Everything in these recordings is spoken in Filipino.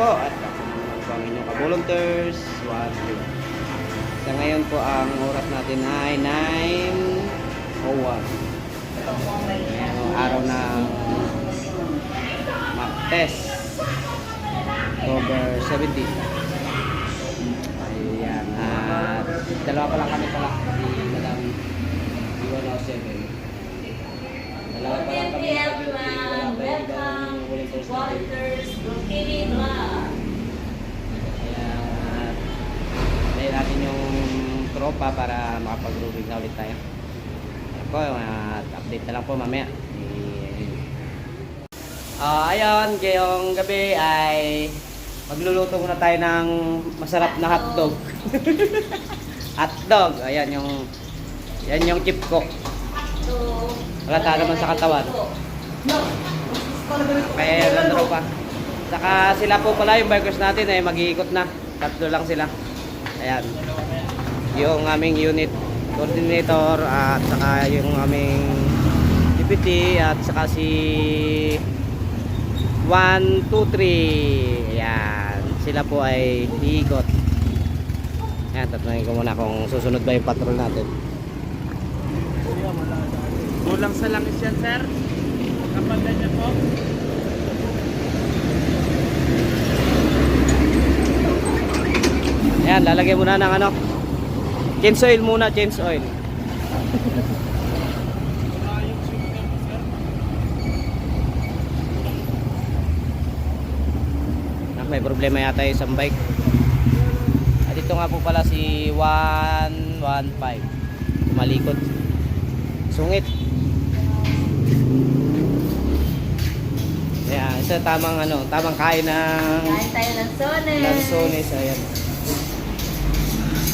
po. At ako po ang inyong ka-volunteers. 1, 2. Sa ngayon po ang oras natin ay 9:01. Ayan, araw ng Martes, October 17. Ayan, at dalawa pa lang kami pala, si Madam B107. Dalawa pa lang kami sa duty, wala pa yung ibang volunteers natin. Ayan, dahil natin yung tropa para makapag-grooving na ulit tayo. Ayan po, update na lang po mamaya. Ayun, ngayong gabi ay magluluto muna tayo ng masarap na hotdog. Hotdog, ayan yung chip ko. Wala naman sa katawan. Kaya landro pa. Saka sila po pala yung bikers natin ay mag-iikot na. Tatlo lang sila. Ayan. Yung aming unit coordinator at saka yung aming deputy at saka si 1, 2, 3. Ayan. Sila po ay iikot. Ayan, tatanungin ko muna kung susunod ba yung patrol natin. Kulang sa langis yan, sir. Kapag ganyan po. Ayan, lalagay muna ng ano. Change oil muna, change oil. May problema yata yung isang bike. At ito nga po pala si 115. Malikot. Sungit. Ayan, isa tamang kain ng Kain tayo ng sones. lansones. Ayan.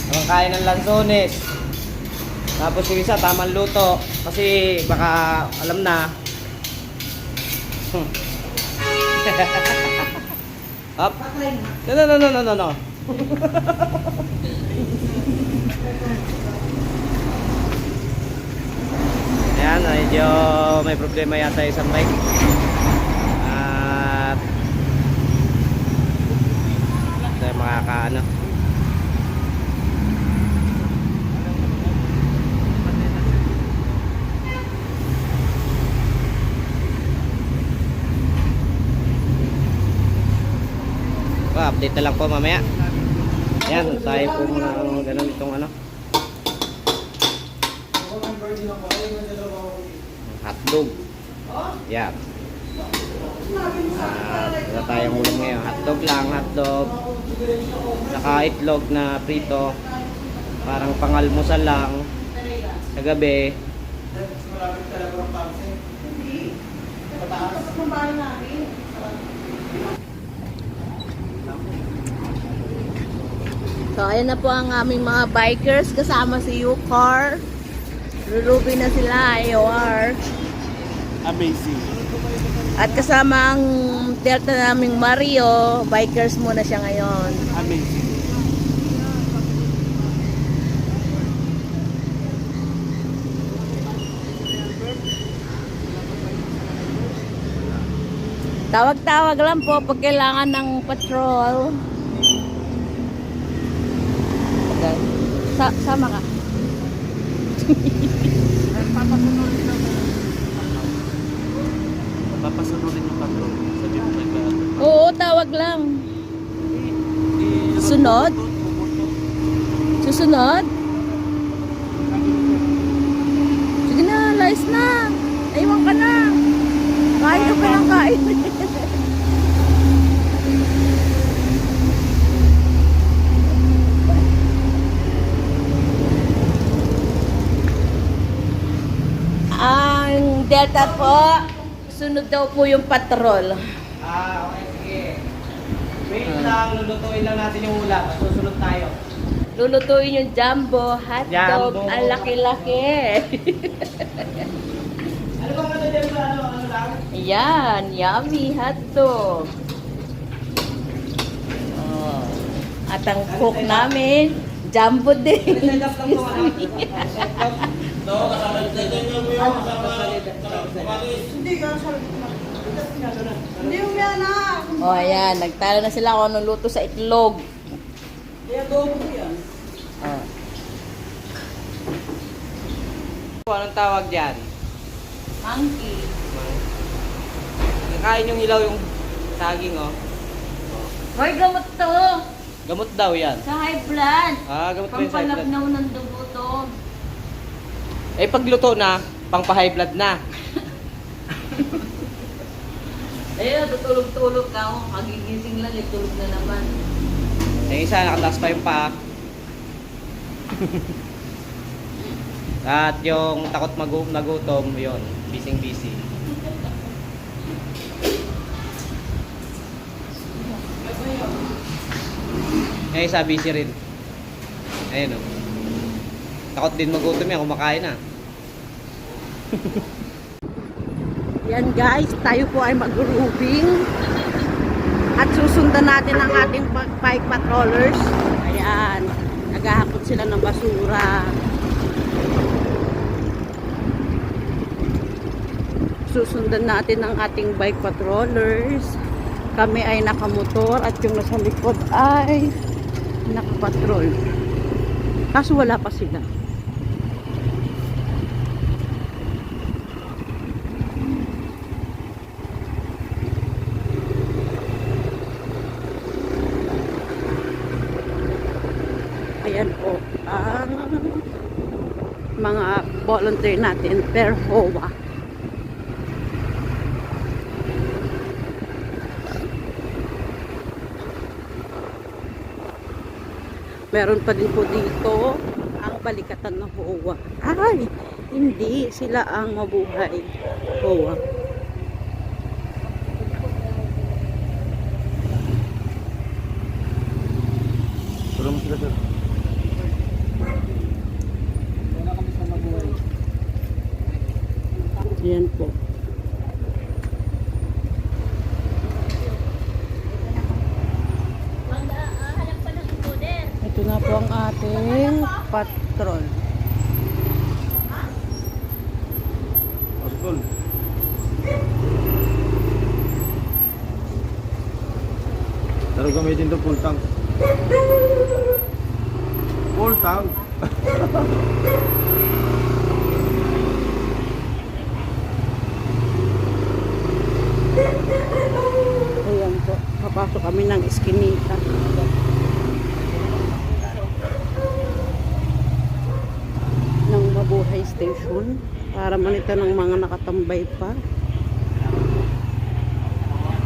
Tamang kain ng lansones. Tapos yung isa tamang luto. Kasi baka alam na. Up. No. Ayan, medyo may problema yata isang bike. At tayo makakaano. Update na lang po mamaya. Ayan, tayo po muna ang ganun itong ano. Hotdog. Yan. Wala tayong ulam ngayon. Hotdog lang, hotdog. Saka itlog na prito. Parang pangalmusal lang. Sa gabi. So, ayan na po ang aming mga bikers kasama si U-Car. Lulubi na sila, AOR. Amazing. At kasama ang Delta naming Mario, bikers muna siya ngayon. Amazing. Tawag-tawag lang po pag kailangan ng patrol. Sama ka. Papasunurin yung patrol. Sabi mo kay Gato. Oo, tawag lang. Susunod? Susunod? Sige na, layas na. Aywan ka na. Kain ka pa ng kain. Ang Delta po, sunod daw po yung patrol. Okay, sige. Wait lang, lulutuin lang natin yung ulam. Susunod tayo. Lulutuin yung jumbo hotdog. Jumbo. Ang laki-laki. Ano bang ano dyan ba? Ano lang? Yan, yummy hotdog. Oh. At ang cook namin, jumbo din. Set up lang po. Set up. Hindi yung yan na. O, ayan. Nagtalo na sila kung anong luto sa itlog. Kaya adobo ko yan. Oh. Anong tawag dyan? Monkey. Nakain yung hilaw yung saging, oh. Hoy, gamot to. Gamot daw yan. Sa high blood. Ah, gamot pa yun sa high blood. Pampalabnaw ng dugo to. Eh, pagluto na, pang pa-high blood na. Ayun, tutulog-tulog ka ako. Kagigising lang, tulog na naman. Yung isa, nakataas pa yung paa. At yung takot nagutom, yun, busy. Yung isa, busy rin. Ayun, oh. Takot din magutom yan, kumakain na. Yan guys, tayo po ay mag-grouping. At susundan natin ang ating bike patrollers. Ayan, naghahakot sila ng basura. Susundan natin ang ating bike patrollers. Kami ay nakamotor at yung nasa likod ay nakapatrol. Kaso wala pa sila. Ayan po ang mga volunteer natin per HOA. Meron pa din po dito ang balikatan ng HOA. Ay, hindi sila ang mabuhay HOA. Tulong mo sila, sir. Wala kami sa mabuhay. Ayan po. Ito na po ang ating patrol. Paskol. Taro gamitin to full tank. Full tank. Ayan po. Papasok kami ng eskinita. Ng Mabuhay Station. Para manita ng mga nakatambay pa.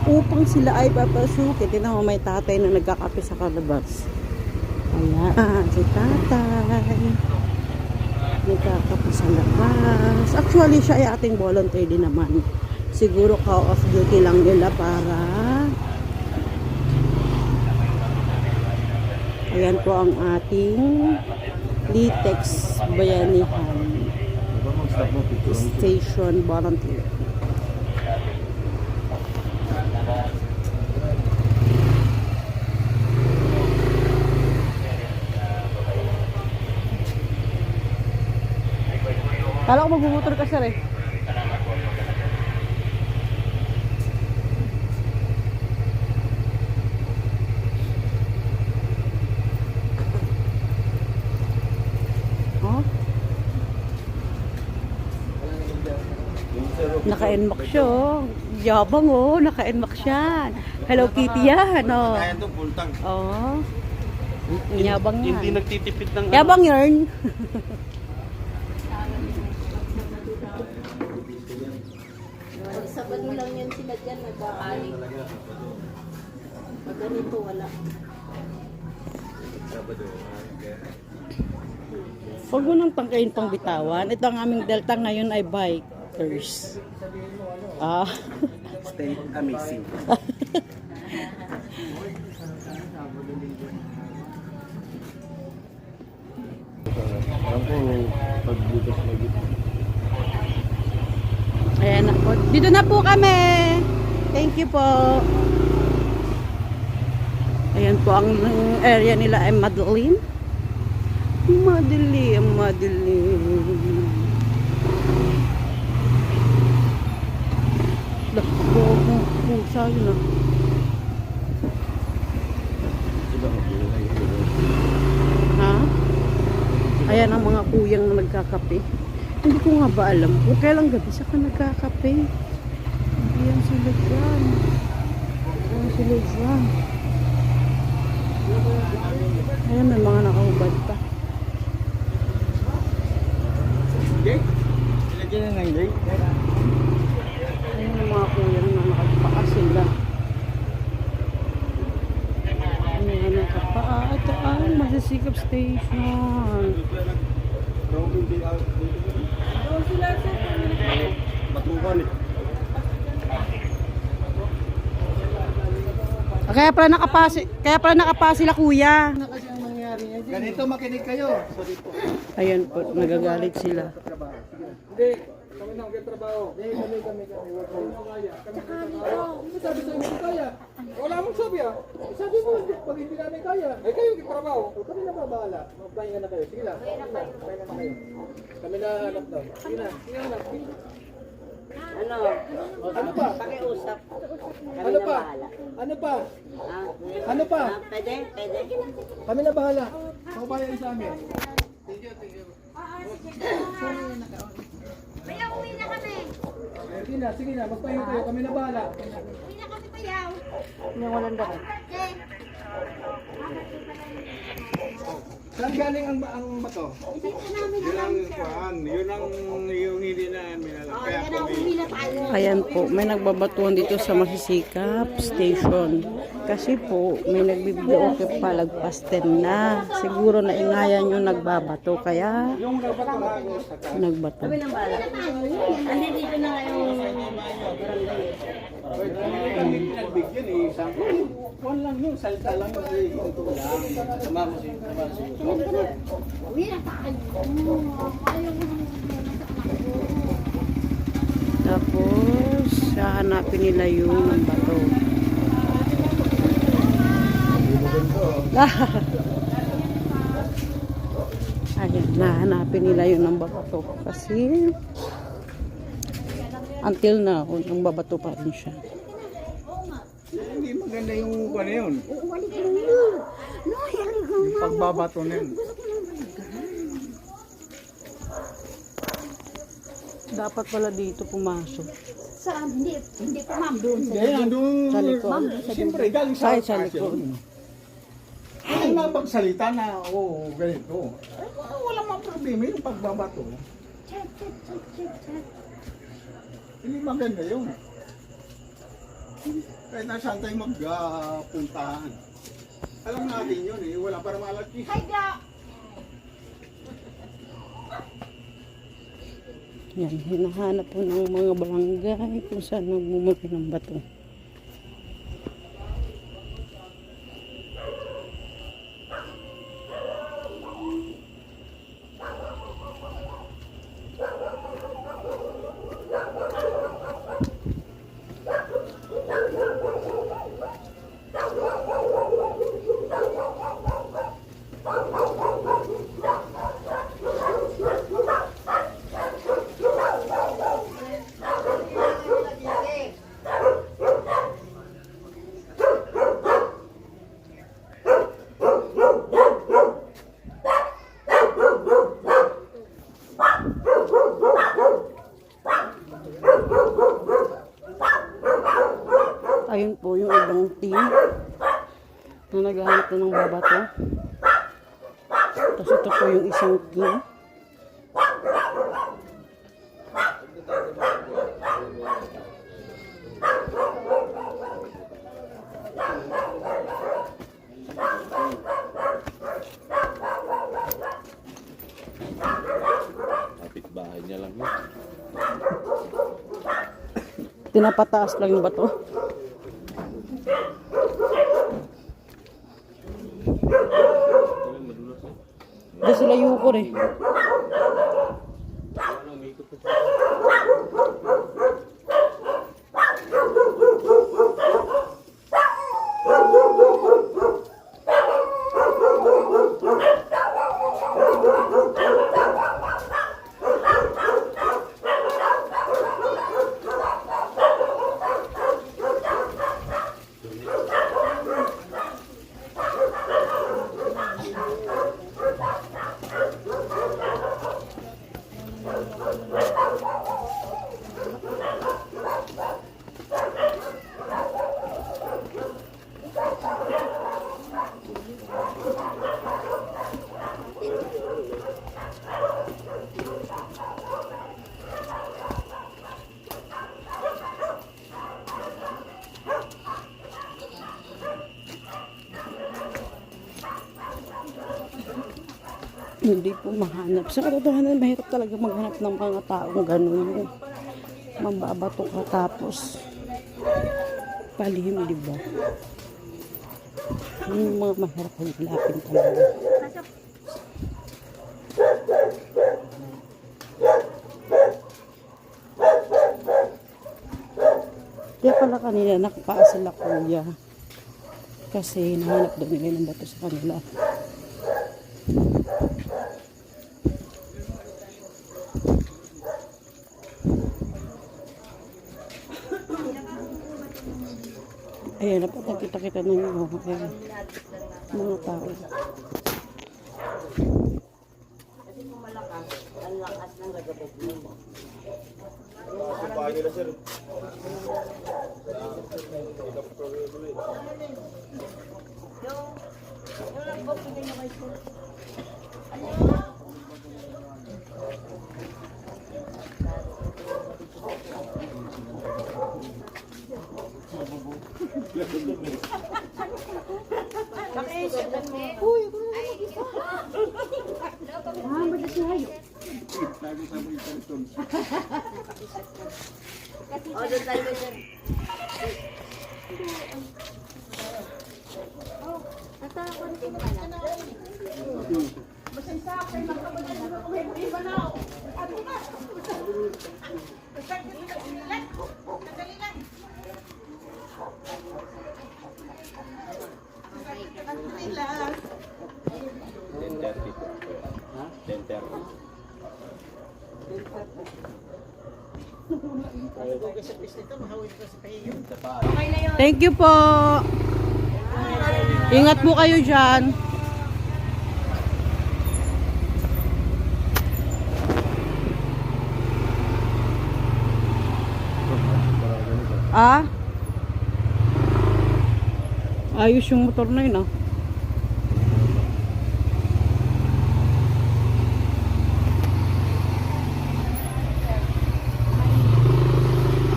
Upang sila ay papasukin. Tingnan mo may tatay na nagkakape sa kalabas. Ayan, si tatay. Nagkakape sa labas. Actually, siya ay ating volunteer din naman. Siguro call of duty lang nila para ayan po ang ating Litex Bayanihan Station volunteer. Kala ko magbumotor ka, sir, eh. Oh? Naka-NMAX siya, oh. Yabang, oh. Naka-NMAX siya. Hello Kitty yan, oh. Kaya to full tank. Oh. Yabang yan. Hindi nagtitipid ng Yabang yarn. Sabado lang yan sila dyan, nagkakaling. Pag ganito, wala. Huwag mo nang tangkain pang bitawan. Ito ang aming Delta ngayon ay bikers. Ah. Stay amazing. Alam ko, pagbutas na dito. Ayan na po. Dito na po kami. Thank you po. Ayan po ang area nila ay Madeline. Madeline. Lako, pusa yun ah. nagkakape. Hindi ko nga ba alam kung kailang gabi saka nagkakape. Ayan sila dyan. Ayan sila dyan. Ayan, may mga nakahubad pa. Jake? Ilagyan na ng Jake? Ayan ang mga kuya na nakapaa sila. Ayan, nakapaa. Ito ang Masisikap Station. Matukan eh. Kaya pala nakapaa sila kuya. Ganito makinig kayo. Sorry po. Ayan po, nagagalit sila. Hindi. Kami na magtatrabaho. Hindi, kami. Huwag mo kaya. Kami magtatrabaho. Hindi sabi sa'yo hindi kaya. Wala mong sabi ah. Sabi mo, pag hindi namin kaya. Eh kayo magtatrabaho. Kami na babahala. Magpahinga na kayo. Sige lang. Pahinga na kayo. Kami na hanap daw. Sige na. Sige na. Ano? Ano pa? Pakiusap. Ano pa? Ano pa? Ano pa? Pwede? Kami na bahala. Ako pa yan sa amin. Bayaw, uwi na kami. Sige na. Magpahinga kayo. Kami na bahala. Uwi na kami, bayaw. Walang dako. Okay. Saan galing ang bato? Dito namin Yun alam, ang sir. kuhaan, yun ang yung hindi namin alam. Oh, Kaya yan na, kami, uwi na tayo. Ayan po, may nagbabatuan dito sa Masisikap Station. Kasi po, may nagbibideo okay palagpas 10 na. Siguro na ingayan yung nagbabato, kaya Yung bato na nagbato. Uwi na tayo. Andi dito na ngayong kami pinagbigyan eh. Sabi, one lang yun. Salta lang yun. Ito lang. Sama mo si uwi na tayo. Ayaw mo Tapos, hahanapin nila yung ng bato. Ayan, nahanapin nila yung ng bato. Kasi, until now, nang babato pa rin siya. hindi maganda yung ano yun. No, yan Yung pagbabato na yun. Dapat pala dito pumasok. Saan? Hindi po ma'am doon. Hindi, andun. Sa likod. Siyempre, galing sa Ay, sa likod. Ay, napagsalita na, ganito. Ay, walang mga problema yung pagbabato. Check. Hindi maganda yun. Kahit nasaan tayo magpuntahan. Alam natin yun eh, wala para malaki. Hi, Ga. Yan, hinahanap po ng mga barangay kung saan nagmumuli ng bato. Ayun po yung ibang team na naghahanap na ng babato. Tapos ito po yung isang team. Kapit-bahay niya lang yun. Tinapataas lang yung bato. Hindi sila yukor eh. Hindi po mahanap. Sa katotohanan, mahirap talaga maghanap ng mga taong ganun. Yung mambabato ka tapos palihim, di ba? Yung mga mahirap hanapin talaga. Kaya pala kanina nakapaa sila kuya. Kasi nahanap daw nila ng bato sa kanila. Ayan, dapat nakita-kita ng mga tao. Thank you po. Ingat po kayo dyan. Ah? Ayos yung motor na yun ah.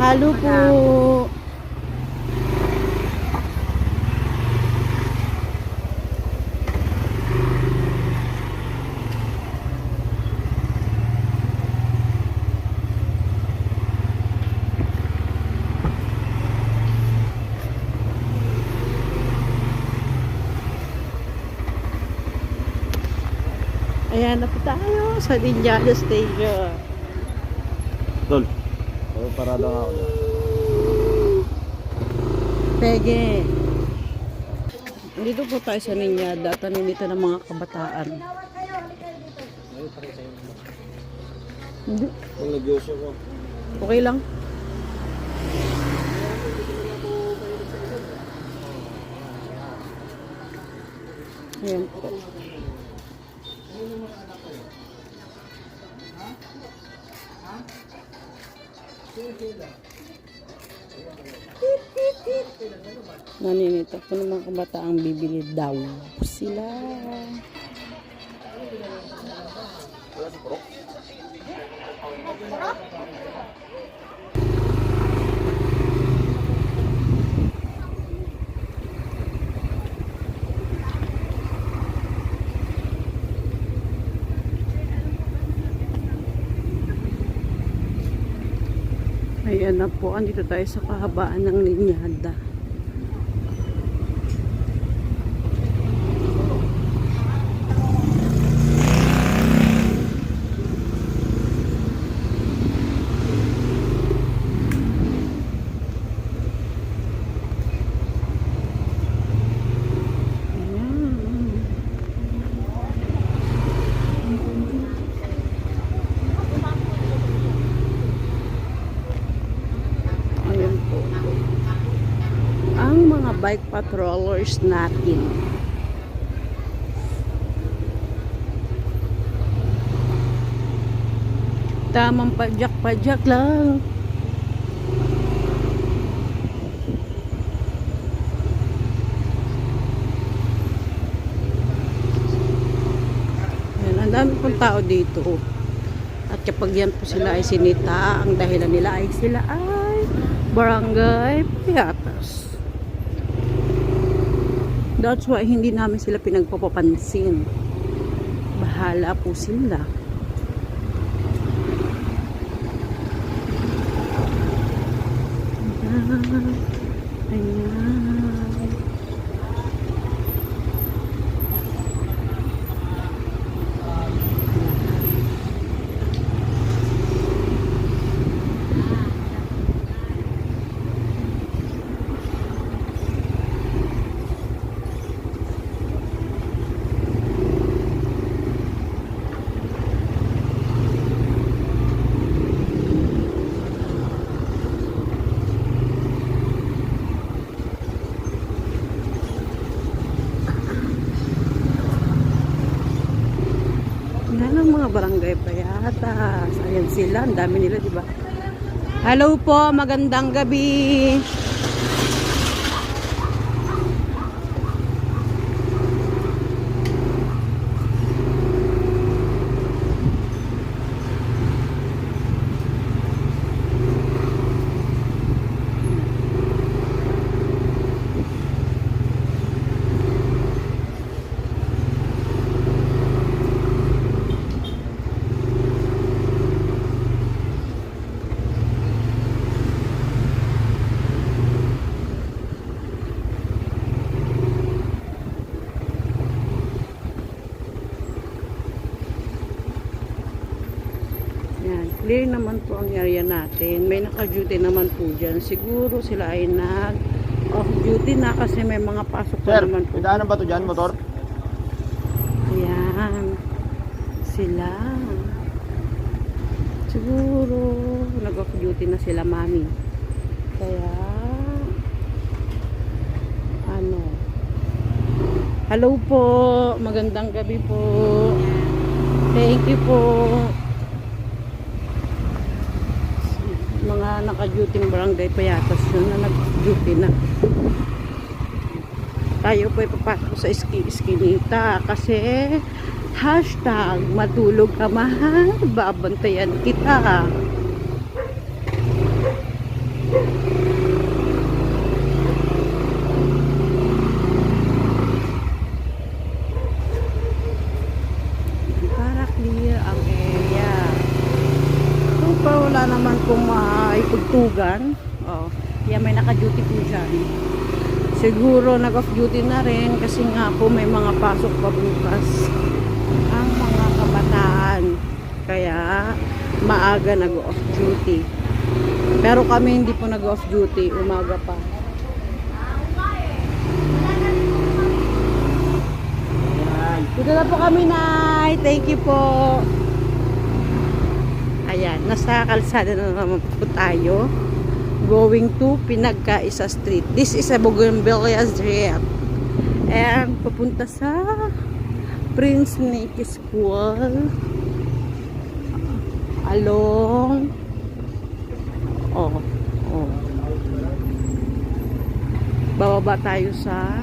Halo po. Ayan na po tayo sa Dinjado Station. Tol, parada nga ako. Pege. Dito po tayo sa Ninyada. Tanin dito ng mga kabataan. Hindi. Kung nag-yosyo ko. Okay lang. Ayan po. Naninito po ng mga kabataang bibili daw sila. Ayan na po, andito tayo sa kahabaan ng linyada. Bike patrollers natin. Tamang pajak-pajak lang. Ayan, ang dami pong tao dito. At kapag yan po sila ay sinita, ang dahilan nila ay sila ay barangay Piatas. That's why hindi namin sila pinagpapapansin. Bahala po sila. Ayan. Yan ang mga barangay payatas. Ayan sila, ang dami nila, di ba? Hello po, magandang gabi. Yan, clear naman po ang area natin. May naka-duty naman po dyan. Siguro sila ay nag-off-duty na kasi may mga pasok pa naman po. May daanan ba ito dyan, motor? Ayan. Sila. Siguro nag-off-duty na sila, mami. Kaya, ano. Hello po. Magandang gabi po. Thank you po. Mga naka-duty ng barangay payatas yun na nag-duty na. Tayo po ay papasok sa iskinita kasi hashtag matulog ka mahal, babantayan kita. Para clear ang area. Pa wala naman kung maipugtugan. Oh, yan may naka-duty po dyan. Siguro nag-off duty na rin kasi nga po may mga pasok pa bukas ang mga kabataan. Kaya maaga nag-off duty. Pero kami hindi po nag-off duty, umaga pa. Dito na po kami, Nay. Thank you po. Ayan, nasa kalsada na naman po tayo. Going to Pinagkaisa Street. This is a Bougainvillea Street. And papunta sa Prince Nicky School. Along. Oh. Bababa tayo sa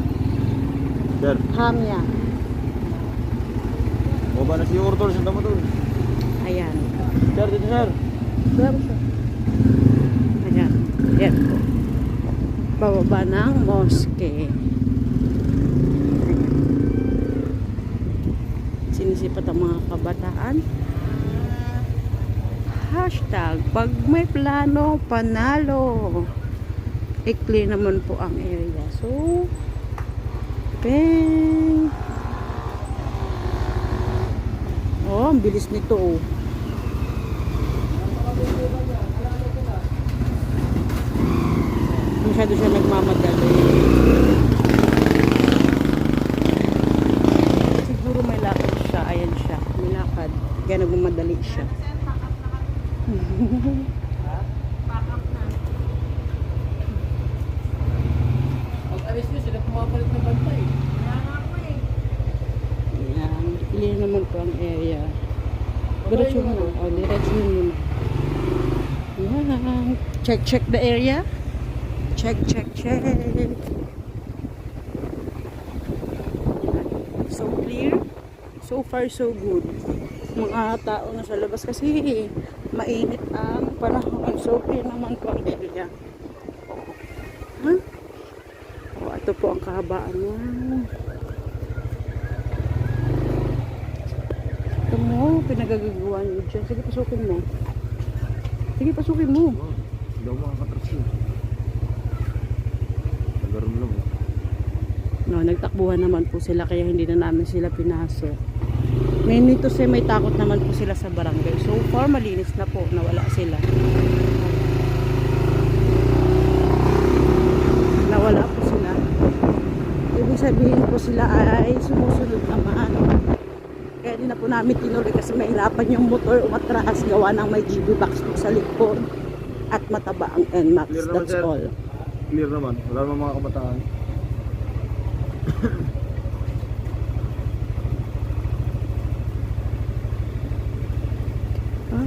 Sir, Hamya. baba na si Ortol sa tamo doon. Ayan. Sir, dito sir. Ayan. Ayan po. Bababa ng mosque. Sinisipat ang mga kabataan. Hashtag, pag may plano, panalo. I-clear naman po ang area. So, bang. Oh, ang bilis nito oh. Masyado siya nagmamadali. Siguro may lakad siya. Ayan siya. May lakad. Kaya nagmamadali siya. Pag-alis nyo, sila pumapalit ng bantay. Ayan. Clear naman po ang area. Diretso mo. O, diretso mo. Ayan. Check the area. Check. So clear. So far, so good. Mga tao na sa labas kasi mainit ang panahon. So clear naman po ang area. Huh? O, ito po ang kahabaan mo. mo, pinagagagawa niyo dyan. Sige, pasukin mo. Sige, pasukin mo. Hindi ako makakatras yun. Nagaroon lang eh. No, nagtakbuhan naman po sila kaya hindi na namin sila pinasok. May nito may takot naman po sila sa barangay. So far, malinis na po. Nawala sila. Nawala po sila. Ibig sabihin po sila ay sumusunod naman. Kaya din na po namin tinuloy kasi mahirapan yung motor umatras gawa ng may GB box po sa likod. At mataba ang NMAX. Clear naman, That's sir. all. Clear naman. Wala naman mga kabataan. Ha?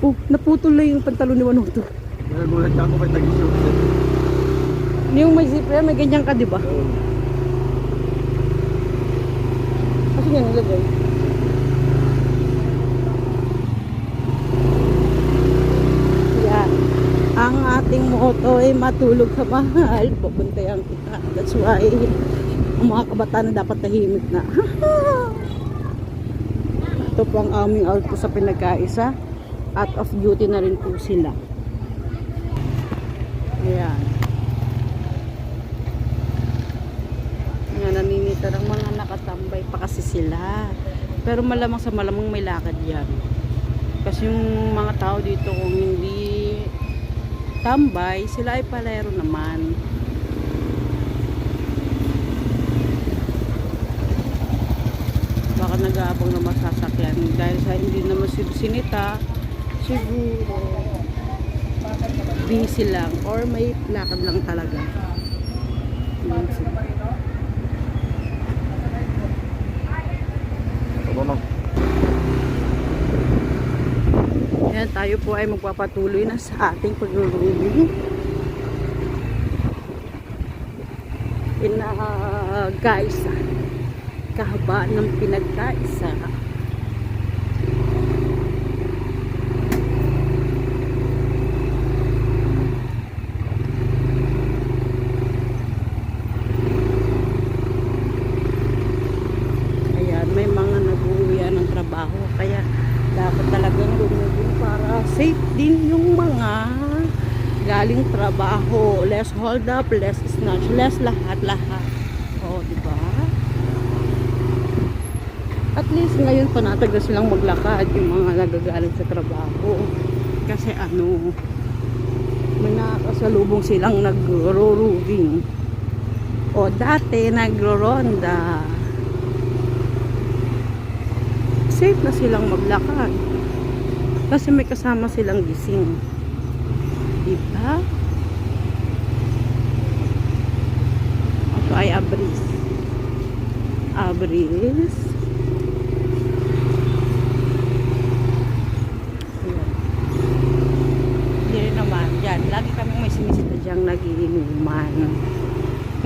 Oh, naputol na yung pantalon ni Wanuto. Nagagulat ka ako kay Tagisyo. Yung may zipper, may ganyan ka, di ba? Kasi nga nilagay. Yan. Ang ating motto ay matulog ka mahal. Papuntayan kita. That's why, ang mga kabataan na dapat tahimik na. Ito po ang aming auto sa pinagkaisa. Out of duty na rin po sila. Ayan. Nga naninita ng mga nakatambay pa kasi sila. Pero malamang sa malamang may lakad yan. Kasi yung mga tao dito kung hindi tambay, sila ay palero naman. Baka nag-aabang na masasakyan. Dahil sa hindi naman sinita, siguro busy lang or may lakad lang talaga. Yan sila. Ayan, tayo po ay magpapatuloy na sa ating paglulubi. Pinagkaisa. Kahabaan ng pinagkaisa. Ayan, may mga nag-uwian ng trabaho. Kaya dapat talagang lumubin para safe din yung mga galing trabaho. Less hold up, less snatch, less lahat-lahat. O, diba? At least ngayon panatag na silang maglakad yung mga nagagaling sa trabaho. Kasi ano, may nakakasalubong silang nagro-roving. O dati nagro-ronda. Safe na silang maglakad. Kasi may kasama silang gising. Diba? Ito ay Abris. Abris. Lagi kami may sinisita diyang nagiinuman.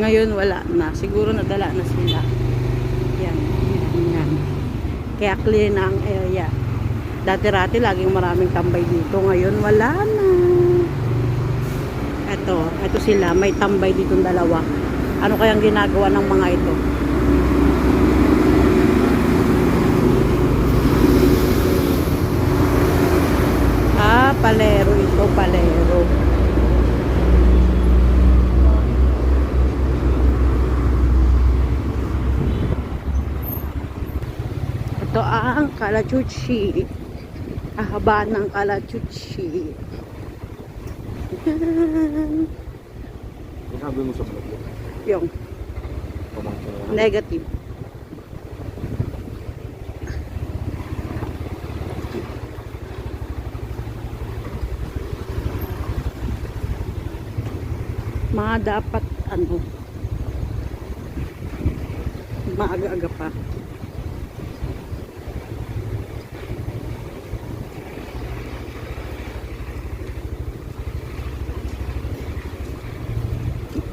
Ngayon wala na. Siguro nadala na sila. Yan. Yan. Kaya clear na ang area. Dati-rati laging maraming tambay dito. Ngayon wala na. Ito sila. May tambay dito dalawa. Ano kayang ginagawa ng mga ito? Palero ito, palero. Ito ang Kalachuchi. Kahaba ng Kalachuchi. Sabi mo sa vlog. Yung negative. Mga dapat ano, maaga-aga pa.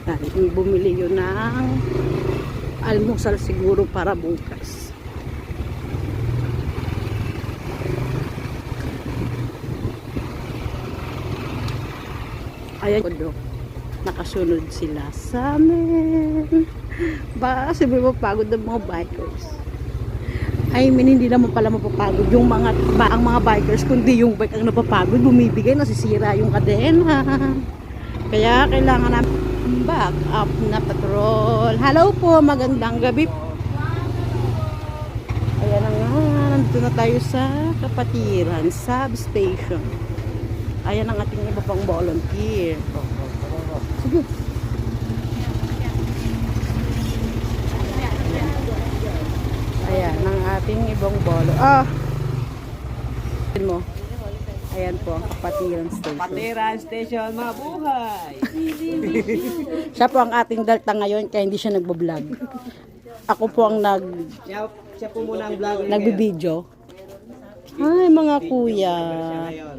Dahil bumili yun ng almusal siguro para bukas. Ayan ko, nakasunod sila sa amin. Baka sabi mo pagod ng mga bikers. I mean, hindi naman pala mapapagod yung ang mga bikers, kundi yung bike ang napapagod, bumibigay, nasisira yung kadena. Kaya kailangan namin back up na patrol. Hello po, magandang gabi. Ayan na nga, nandito na tayo sa Kapatiran substation. Ayan ang ating iba pang volunteer. Sige. Ayan ang ating ibang bolo. Mo. Ayan po ang Kapatiran station. Kapatiran Station, mabuhay! Siya po ang ating dalta ngayon kaya hindi siya nagbo-vlog. Ako po ang Siya po muna ang vlogger nagbibideo. Ay, mga kuya. ngayon.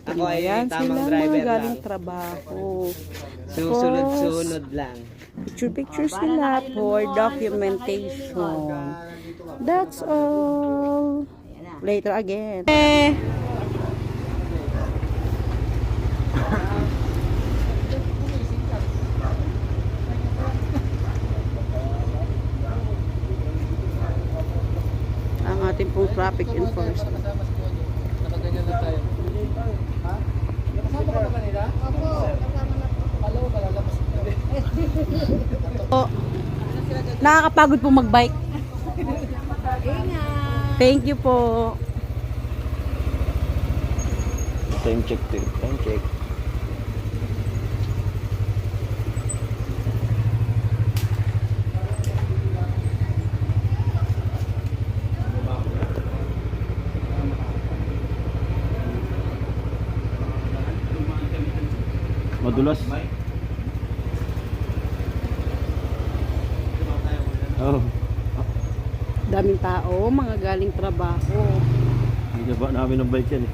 Ako ay Ayan tamang sila driver mga lang. galing trabaho. Susunod-sunod lang. Picture sila for documentation. That's all. Later again. Ang ating pong traffic enforcement. Nakaganyan na tayo. Kasama ka ba kanina? Ako. Alam mo, kalalabas na. Oh, nakakapagod po magbike. Thank you po. Time check. Madulas. Oh, Daming tao, mga galing trabaho. binaba namin ng bike yan eh.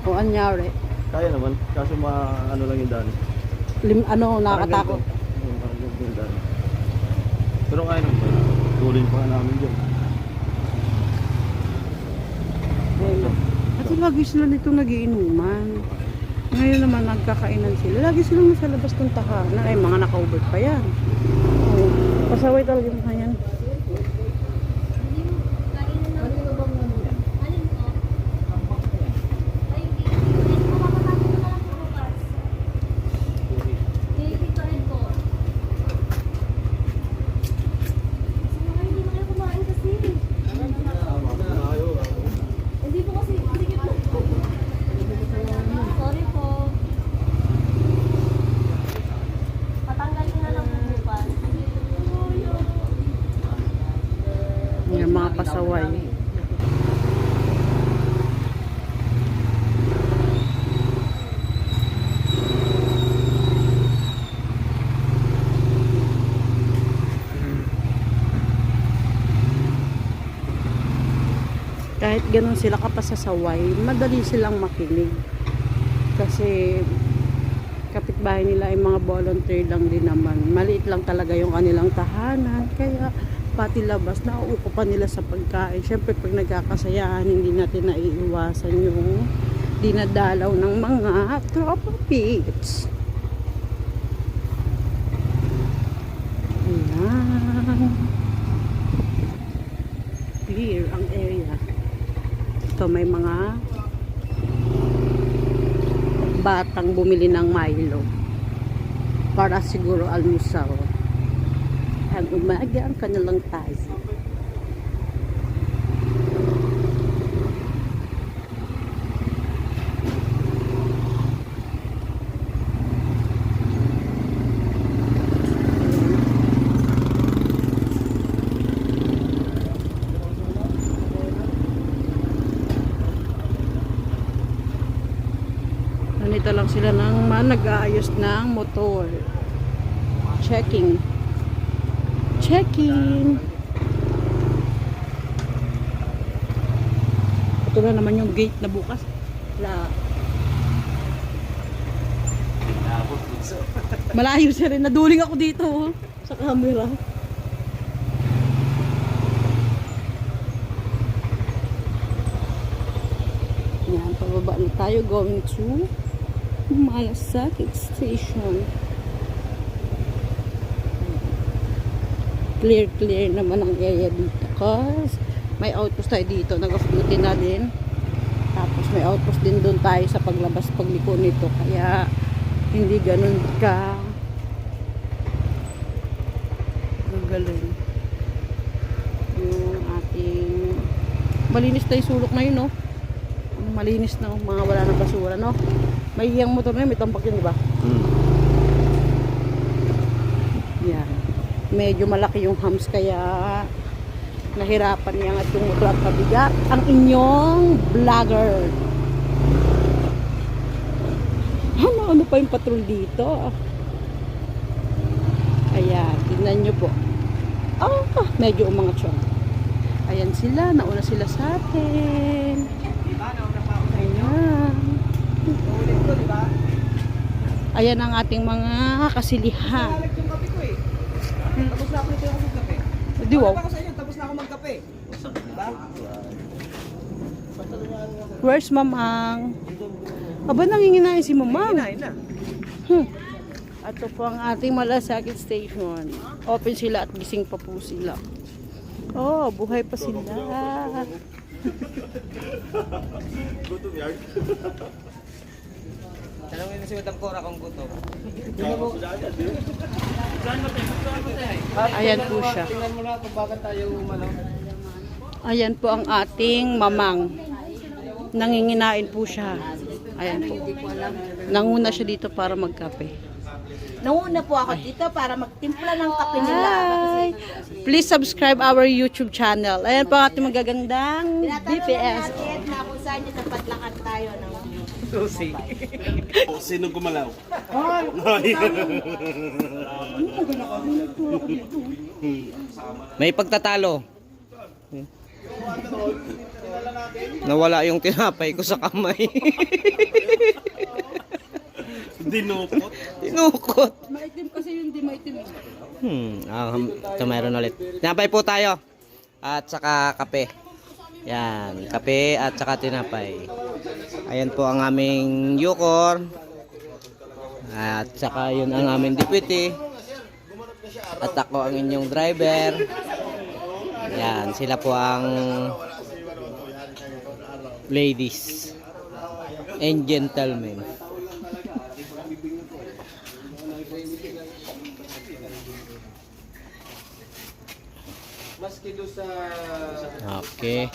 O anyari. Kaya naman, kaso ano lang yung daan. Nakakatakot. Parang ganito yung daan. Pero kaya naman, tulin pa namin dyan. At lagi sila dito nagiinuman. Ngayon naman nagkakainan sila. Lagi silang nasa labas ng tahanan. Ay, mga naka-over pa yan. Oh, pasaway talaga yung mga yan. Sorry po. Patanggalin na lang po bukas. Yung mga pasaway. Kahit ganun sila kapasasaway, madali silang makinig. Kasi kapitbahay nila ay mga volunteer lang din naman. Maliit lang talaga yung kanilang tahanan. Kaya pati labas, nauukupan nila sa pagkain. Siyempre pag nagkakasayahan, hindi natin naiiwasan yung dinadalaw ng mga tropa pigs. Ayan. Clear ang area. Ito may mga batang bumili ng Milo para siguro almusal. Ang umaga ang kanilang tayo. Nandito lang sila ng nag-aayos ng motor. Checking. Ito na naman yung gate na bukas. Malayo siya rin. Naduling ako dito sa camera. Yan, pababa na tayo going to Malasakit Station. Clear naman ang area dito kasi May outpost tayo dito. Nag-off-duty na din. Tapos may outpost din doon tayo sa paglabas pagliko nito. Kaya hindi ganun ka gagaling. Yung ating malinis na yung sulok na yun, no? Malinis na, mga wala ng basura, no? May iyang motor na yun, may tampak yun, di ba? Yan. Medyo malaki yung hams, kaya nahirapan niya at yung motor at pabigat ang inyong vlogger. Ano pa yung patrol dito? Ayan, tignan nyo po. Medyo umangat siya. Ayan sila, nauna sila sa atin. Ayan. Ayan ang ating mga kasilihan. Tapos na ako nito yung magkape. Di wow. Ako sa inyo, tapos na ako magkape. Diba? Where's Mamang? Aba, nanginginain si Mamang. Hinahin na. Ito po ang ating Malasakit Station. Open sila at gising pa po sila. Oh, buhay pa sila. Tanongin mo si Madam Cora kung gutom. Ayan po siya. Tingnan mo na kung bakit tayo umalaw. Ayan po ang ating Mamang. Nanginginain po siya. Ayan po. Nanguna siya dito para magkape. Nauna po ako dito para magtimpla ng kape nila. Hi! Please subscribe our YouTube channel. Ayan po ang ating magagandang BPS. natin na kung saan yung napadlakan tayo ng Susi. Sinong gumalaw? May pagtatalo. Nawala yung tinapay ko sa kamay. Dinukot. Tinukot. Maitim kasi yun, di maitim. Ito mayroon ulit. Tinapay po tayo. At saka kape. Yan, kape at saka tinapay. Ayan po ang aming Yukor. At saka yun ang aming deputy. At ako ang inyong driver. Yan, sila po ang ladies and gentlemen. Okay.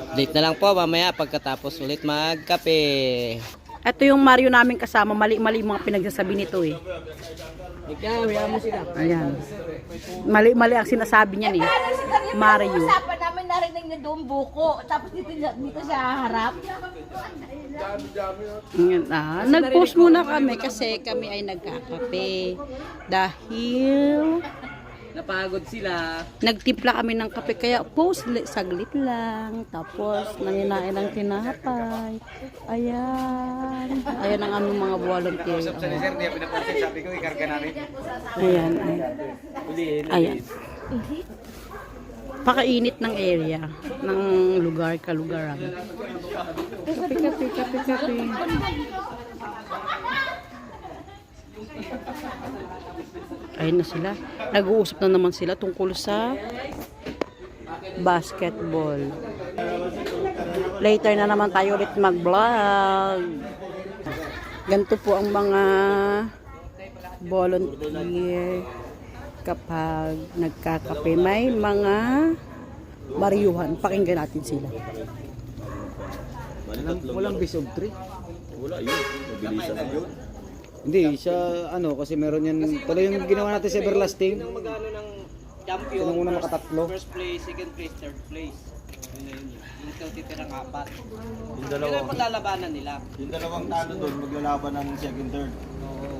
Update na lang po mamaya pagkatapos ulit magkape. Ito yung Mario namin kasama. Mali-mali mga pinagsasabi nito eh. Ikaw, mo sila. Ayan. Mali-mali ang sinasabi niya eh. Mario. usapan namin, narinig niya doon buko. Tapos dito siya harap. Ayan, nag-post muna kami kasi kami ay nagkakape. Dahil Napagod sila. nagtimpla kami ng kape kaya saglit lang. Tapos nanginain ng tinapay. Ayan. Ayan ang aming mga volunteer. Sa ni sir, niya pinapansin. Sabi ko, ikarga namin. Ayan. Ayan. Pakainit ng area. Ng lugar, kalugaran. Kape. Ayun na sila. Nag-uusap na naman sila tungkol sa basketball. Later na naman tayo ulit mag-vlog. Ganito po ang mga volunteer kapag nagkakape. May mga bariyuhan. Pakinggan natin sila. Walang base of 3. Wala yun. Mabilisan yun. Hindi, siya ano kasi meron yan. Tuloy yung ginawa natin sa Everlasting. Yung magano ng champion. Yung una makatatlo. First place, second place, third place. Yun na yun. Yung titirang apat. Yung Yun dalawang, ang paglalabanan nila. yung dalawang talo doon, maglalaban ng second, third. Oo.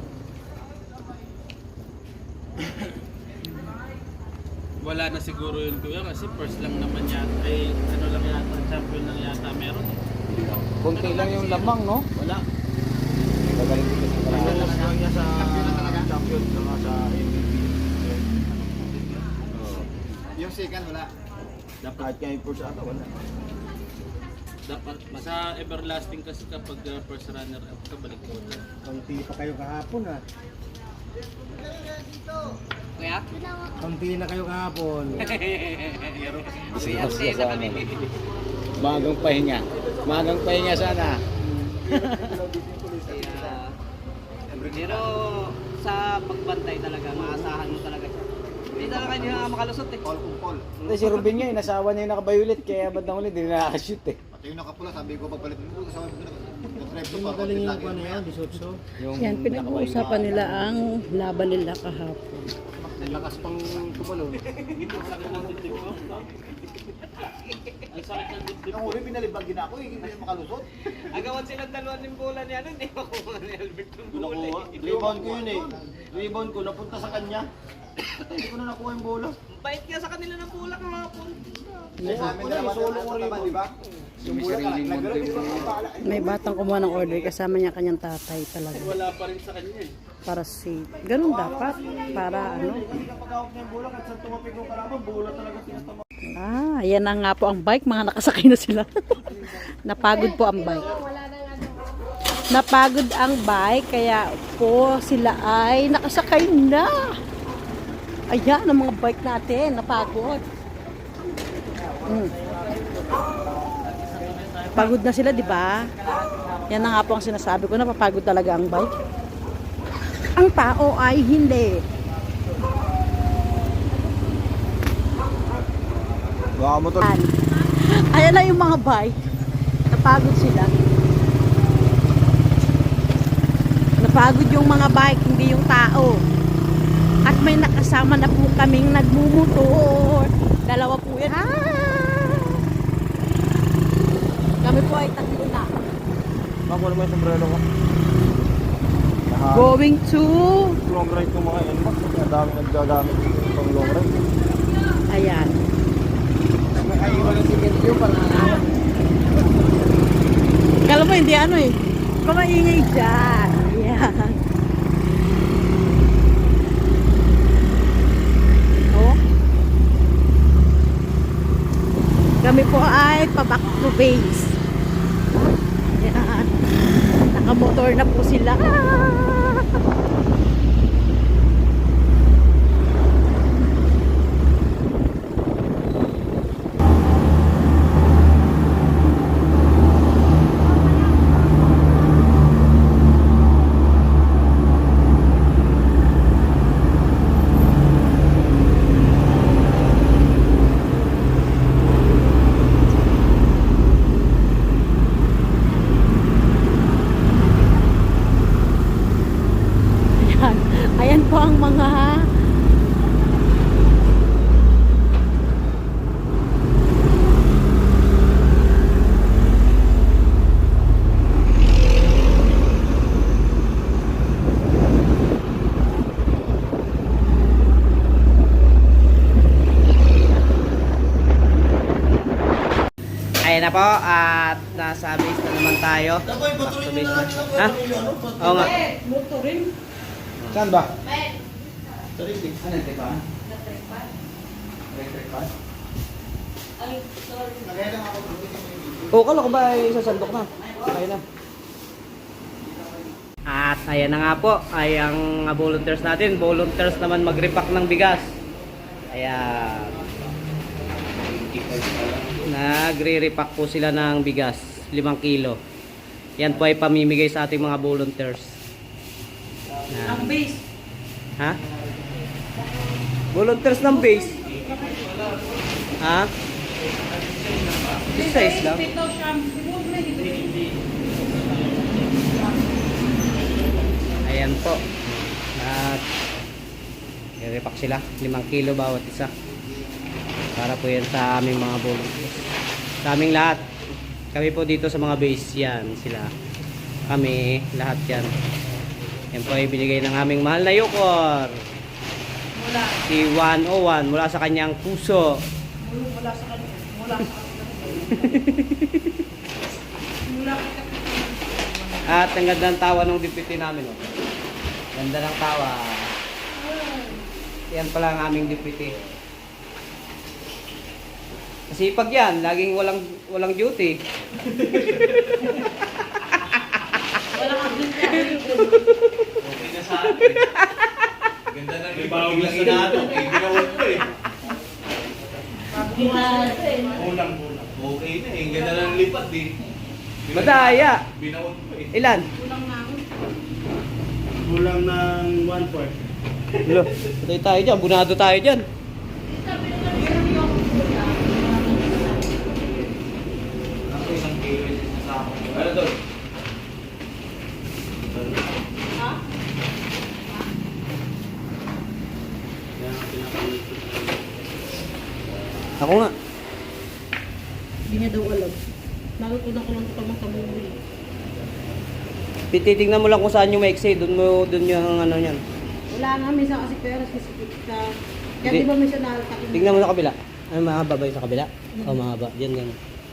Wala na siguro yun kuya kasi first lang naman yata ay ano lang yata champion lang yata meron Kunti lang yung lamang, no? wala Gagaling dito sa Ano Kalahari. lang niya sa champion, saka sa MVP. Yung second, wala. Kahit kaya yung first ata, wala. dapat sa everlasting kasi kapag first runner up ka balik ko Kunti pa kayo kahapon, ha? Kuya? Kampi na kayo kahapon. Serious ka sana. Magang pahinga. Magang pahinga sana. Pero sa pagbantay talaga, maasahan mo talaga siya. Hindi talaga niya makalusot eh. Pol. Kasi si Ruben nga, inasawa niya yung naka-violet, kaya ba't nang ulit, hindi na nakashoot eh. Pati yung nakapula, sabi ko pagpalit mo, kasama mo na. Magaling yung ano yan, 18. Yan, pinag-uusapan nila ang laban nila kahapon. Lakas pang tumalo. Nung uli, pinalibag din ako, hindi na makalusot. Agawan silang dalawang limbulan yan, hindi makuha ni Albert ng bola. Nakuha. Rebound ko yun eh. Rebound ko, napunta sa kanya. Hindi ko na nakuha yung bola. Bait nga sa kanila ng bola kahapon. Sa amin na naman, solo ko rin, di ba? Yung bola, nagalaw, di ba? May batang kumuha ng order kasama niya kanyang tatay talaga. Wala pa rin sa kanya eh. Para safe. Ganun dapat. Para ano. Hindi ka pag-out niya yung bola, kahit sa tumapig ko kalaban, bola talaga tinatama. Ah, yan na nga po ang bike. Mga nakasakay na sila. Napagod po ang bike. Napagod ang bike. Kaya po sila ay nakasakay na. Ayan ang mga bike natin. Napagod. Pagod na sila, di ba? Yan na nga po ang sinasabi ko. Napapagod talaga ang bike. Ang tao ay hindi. Baka mo to. Ayan na yung mga bike. Napagod sila. Napagod yung mga bike, hindi yung tao. At may nakasama na po kaming nagmumotor. Dalawa po yan. Kami po ay tatlo na. Baka mo yung sombrero ko. Going to... Long ride ko mga yan. Ang dami naggagamit pang long ride. Ayan. Ay, walang simenyo pala. Kala mo hindi ano eh. Kumaingay dyan. Ayan. Oh. Kami po ay pa-back to base. Ayan. Nakamotor na po sila. Ayan. Ayan po ang mga Ayan na po, at nasa base na naman tayo. Back to base na. Ha? Oo nga. Saan ba? Ano ito ba? O, kala ko ba ay sasandok na? Okay na. At ayan na nga po, ay ang volunteers natin. Volunteers naman mag-repack ng bigas. Ayan. Nagre-repack po sila ng bigas, 5 kilo. Yan po ay pamimigay sa ating mga volunteers. Ang base. Ha? Volunteers ng base. Ha? This size lang. Ayan po. At i-repack sila, 5 kilo bawat isa. Para po yan sa aming mga volunteers. Sa aming lahat. Kami po dito sa mga base yan sila. Kami, lahat yan. Yan po ay binigay ng aming mahal na Yukor. Si 101 mula sa kanyang puso. Mula sa kanya. At ang ganda ng tawa ng deputy namin. Oh. Ganda ng tawa. Yan pala ang aming deputy. Kasi pag yan, laging walang duty. Okay na sa akin. Ganda ng lipaw na sinado. Ginawag ko eh. Kulang. Okay na eh. Ganda ng lipat eh. Madaya. Binawag ko eh. Ilan? Kulang ng 1/4. Lo, patay tayo dyan. Bunado tayo dyan. Ako isang kilo sa ako. Ano doon? Ako nga. Hindi niya daw alam. Natutunan ko lang ito pag makamuli. Titingnan mo lang kung saan yung maiksi. Doon yung ano yan. Wala nga, minsan kasi peras kasi kita. Kaya Hindi. di ba minsan nakakakin? Tingnan mo sa kabila. Ay, mahaba ba yung sa kabila? O mahaba. Diyan yan.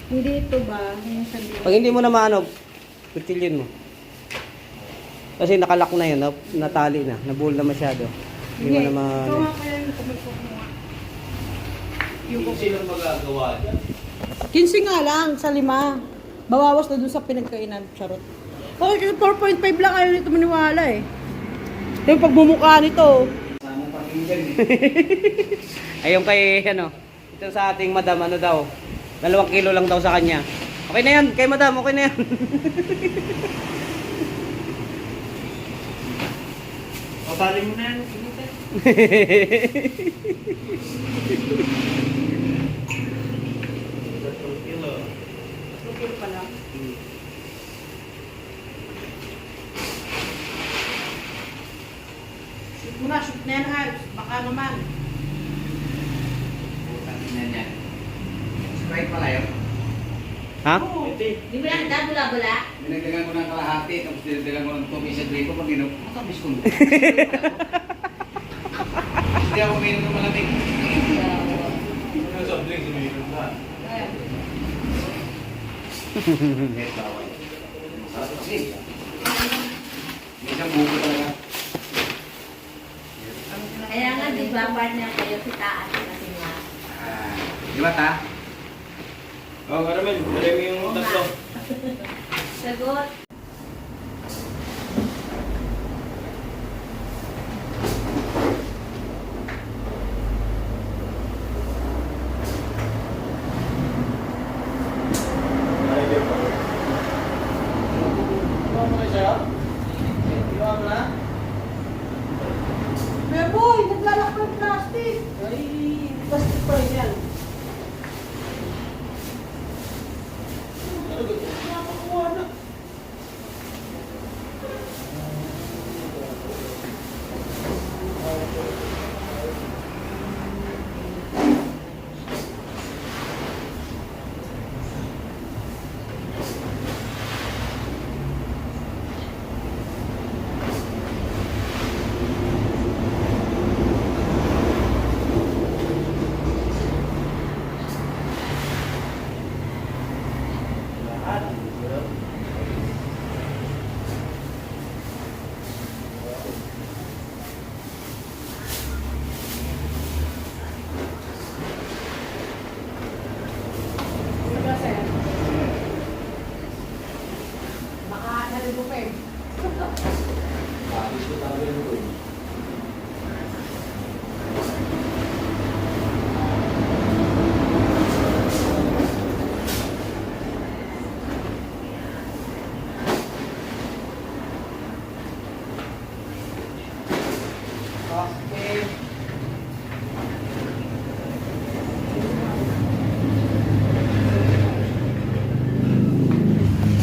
Hindi ito ba? Minsan di ba? Pag hindi mo na maano, kutilin mo. Kasi nakalak na yun, natali na, nabuhol na masyado. Hindi mo na Ito maano. nga kaya yung kumikok mo nga. Yung Sino magagawa dyan? 15 nga lang sa 5. Bawawas na dun sa pinagkainan. Charot. Oh, 4.5 lang ayaw nito maniwala eh. Yung pagbumuka nito. Sana pakinggan eh. Ayun kay, ano, ito sa ating madam, ano daw, 2 kilo lang daw sa kanya. Okay na yan, kay madam, okay na yan. Pabali mo na yan. Shoot mo na, shoot na yan, Alps. Baka naman. Sprite pala yun. Ha? Di ba lang bula-bula? Dinagdagan ko ng kalahati, tapos dinagdagan ko ng tubig sa gripo. Pag inom, matamis ko. Hindi ako uminom ng malamig. Ano sa drink, suminom ka. Kahit bawal. Masarap kasi. May isang buko talaga. Kaya nga, di ba, partner kayo si Taan kasi nga. Di ba ta? Oh, Caramel, dali mo yung tatlo. Sagot. Beboy, naglalak ng plastic. Ay, plastic pa rin yan. Baka narinig pa eh.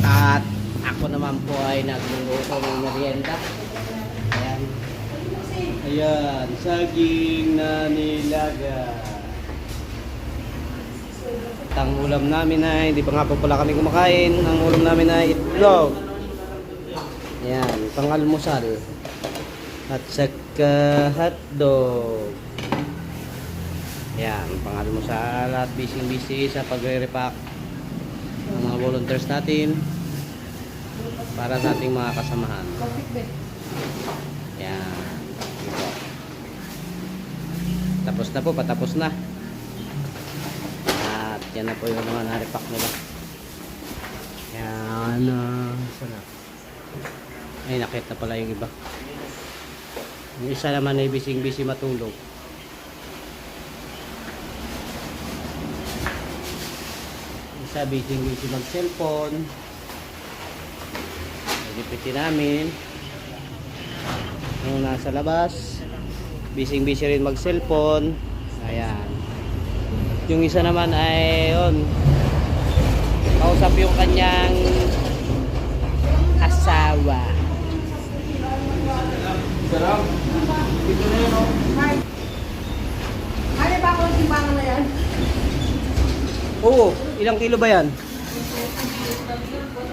At ako naman po ay nagluluto ng merienda. Ayan. Ayan, saging na nilaga. At ang ulam namin ay, hindi pa nga po pala kami kumakain. Ang ulam namin ay itlog. Ayan, pang-almusal. At saka hotdog. Ayan, pang-almusal at busy-busy sa pagre-repack ng mga volunteers natin para sa ating mga kasamahan. Ayan. Ito. Tapos na po, patapos na. At yan na po yung mga na-repack nila. Ayan. Sana. Ay, nakita pala yung iba. Yung isa naman ay busy matulog. Isa busy mag-cellphone. Gipitin namin. Yung nasa labas, busy rin mag-cellphone. Ayan. Yung isa naman ay yun, kausap yung kanyang asawa. Sarap. Dito na yun, oh. Ano ba kung timbangan na yan? Oo, ilang kilo ba yan?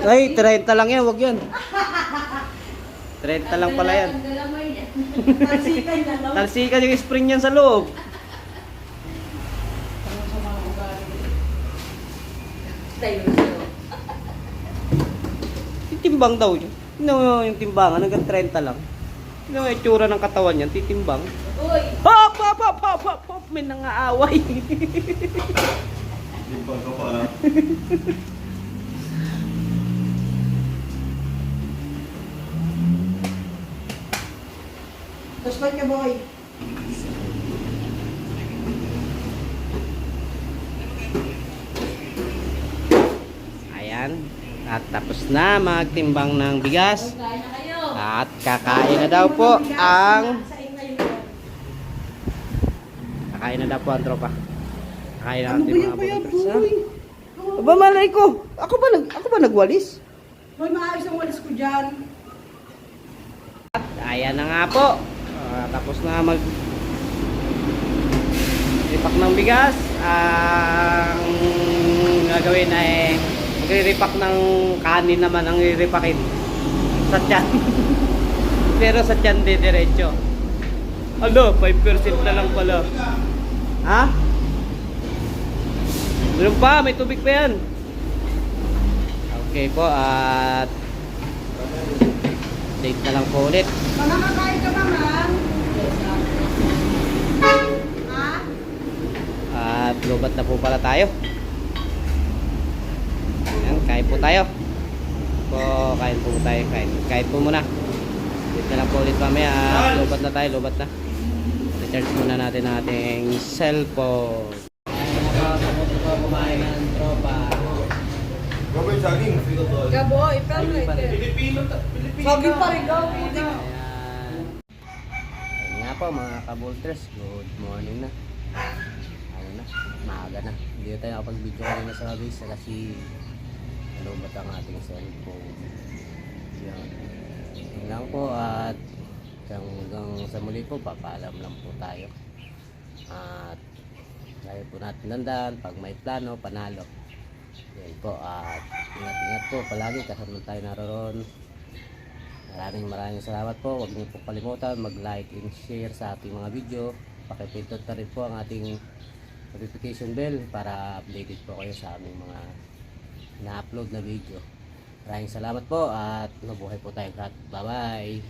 Ay, 30 lang yan, wag yan. 30 lang pala yan. Talsikan na, no? Talsikan yung spring yan sa loob. Titimbang daw yun. Yung timbangan, hanggang 30 lang. Yung itsura ng katawan niyan, titimbang. Uy! Hop, hop, hop, hop, hop, hop. May nangaaway. Timbang ka pa. Tapos ba't ka, boy? Ayan. At tapos na magtimbang ng bigas. Kain na kayo! At kakain na daw po ang tropa. Kakain na natin mga buluters. Aba malay ko. Ako ba nagwalis? Boy, maayos ang walis ko dyan. At ayan na nga po. Tapos na mag ripak ng bigas. Ang gagawin ay magre-repack ng kanin naman ang i-repakin sa tiyan. Pero sa tiyan diretso. Alo, 5% na lang pala. Ha? Meron pa, may tubig pa yan. Okay po, at date na lang po ulit. Mama, kakain ka ba, ma'am? Ha? At lubat na po pala tayo. Ayan, kain po tayo. Kain po tayo. Kain po muna. Dito na lang po ulit mamaya. At lubat na tayo, lubat na. I-charge muna natin ang ating cellphone. Kumain ng tropa. Gabay saging. Gaboy, pero Pilipino. Saging pa rin, gaboy. Ayan. Ayan nga po mga kabulters. Good morning na. Ano na, maaga na. Hindi na tayo nakapag-video kanina sa base kasi nalubat ang ating cellphone. Yan. Yun lang po at hanggang sa muli po, papaalam lang po tayo. At lagi po natin tandaan, pag may plano, panalo. Yan po, at ingat-ingat po palagi kasama tayo naroon. Maraming salamat po. Huwag niyo po kalimutan mag-like and share sa ating mga video. Pakipindot na rin po ang ating notification bell para updated po kayo sa aming mga na-upload na video. Maraming salamat po at mabuhay po tayong lahat. Bye bye!